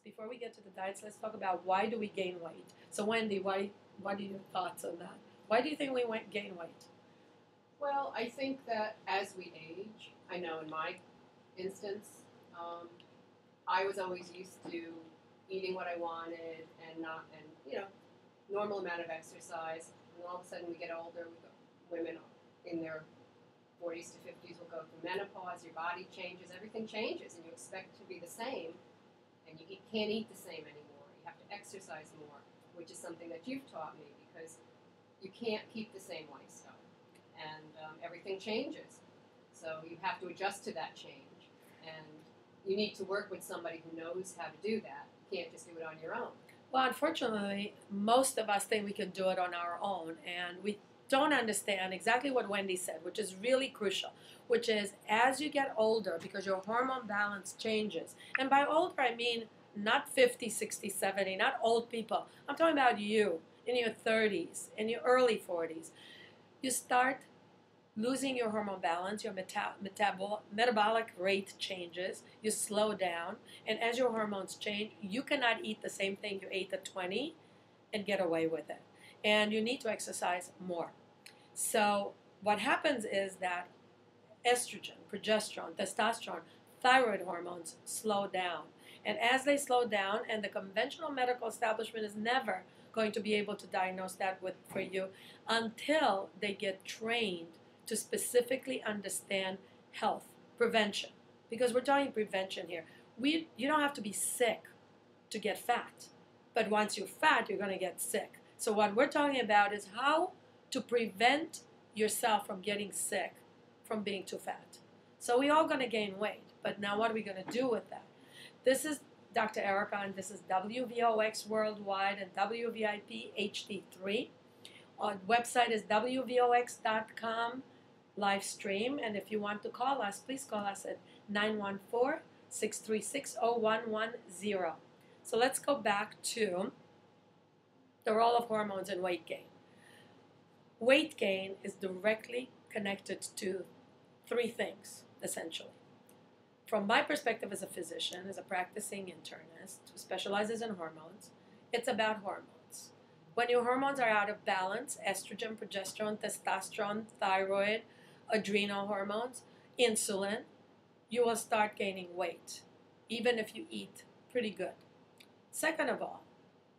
Before we get to the diets, let's talk about why do we gain weight. So Wendy, what are your thoughts on that? Why do you think we gain weight? Well, I think that as we age, I know in my instance, um, I was always used to eating what I wanted and not, and normal amount of exercise. And all of a sudden, we get older. Women in their 40s to 50s will go through menopause. Your body changes, everything changes, and you expect to be the same, and you can't eat the same anymore. You have to exercise more, which is something that you've taught me because you can't keep the same lifestyle, and everything changes. So you have to adjust to that change, and you need to work with somebody who knows how to do that. You can't just do it on your own. Well, unfortunately, most of us think we can do it on our own, and we don't understand exactly what Wendy said, which is really crucial, which is as you get older, because your hormone balance changes, and by older I mean not 50, 60, 70, not old people. I'm talking about you in your 30s, in your early 40s. You start losing your hormone balance, your metabolic rate changes, you slow down, and as your hormones change, you cannot eat the same thing you ate at 20 and get away with it. And you need to exercise more. So what happens is that estrogen, progesterone, testosterone, thyroid hormones slow down. And as they slow down, and the conventional medical establishment is never going to be able to diagnose that for you until they get trained to specifically understand health, prevention. Because we're talking prevention here. You don't have to be sick to get fat. But once you're fat, you're going to get sick. So what we're talking about is how to prevent yourself from getting sick from being too fat. So we're all going to gain weight. But now what are we going to do with that? This is Dr. Erika, and this is WVOX Worldwide and WVIP HD3. Our website is WVOX.com live stream. And if you want to call us, please call us at 914-636-0110. So let's go back to the role of hormones in weight gain. Weight gain is directly connected to three things, essentially. From my perspective as a physician, as a practicing internist who specializes in hormones, it's about hormones. When your hormones are out of balance, estrogen, progesterone, testosterone, thyroid, adrenal hormones, insulin, you will start gaining weight, even if you eat pretty good. Second of all,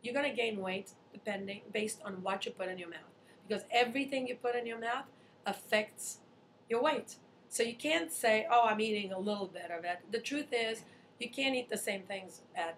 you're going to gain weight based on what you put in your mouth, because everything you put in your mouth affects your weight. So you can't say, oh, I'm eating a little bit of it. The truth is, you can't eat the same things at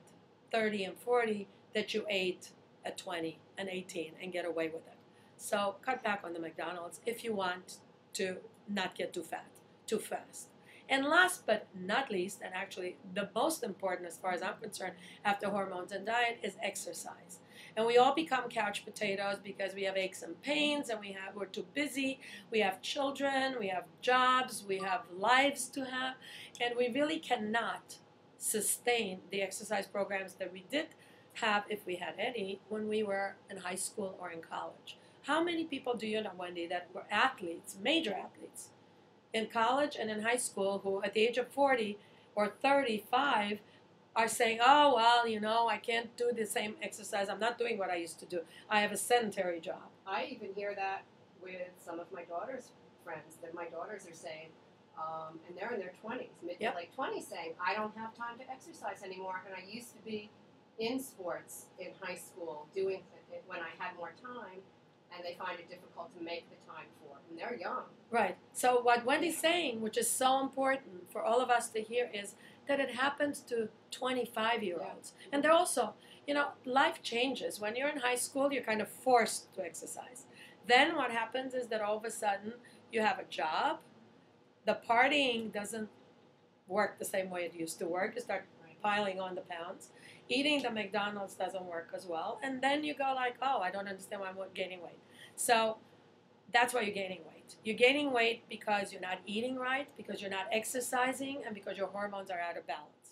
30 and 40 that you ate at 20 and 18 and get away with it. So cut back on the McDonald's if you want to not get too fat too fast. And last but not least, and actually the most important as far as I'm concerned after hormones and diet, is exercise. And we all become couch potatoes because we have aches and pains, and we're too busy, we have children, we have jobs, we have lives to have, and we really cannot sustain the exercise programs that we did have, if we had any, when we were in high school or in college. How many people do you know, Wendy, that were athletes, major athletes, in college and in high school who at the age of 40 or 35 are saying, oh, well, I can't do the same exercise. I'm not doing what I used to do. I have a sedentary job. I even hear that with some of my daughter's friends, that my daughters are saying, and they're in their 20s, mid to late 20s, saying, I don't have time to exercise anymore. And I used to be in sports in high school doing it when I had more time, and they find it difficult to make the time for it. And they're young. Right. So what Wendy's saying, which is so important for all of us to hear, is that it happens to 25-year-olds. Yeah. And they're also, life changes. When you're in high school, you're kind of forced to exercise. Then what happens is that all of a sudden you have a job. The partying doesn't work the same way it used to work. You start piling on the pounds. Eating the McDonald's doesn't work as well. And then you go like, oh, I don't understand why I'm gaining weight. So that's why you're gaining weight. You're gaining weight because you're not eating right, because you're not exercising, and because your hormones are out of balance.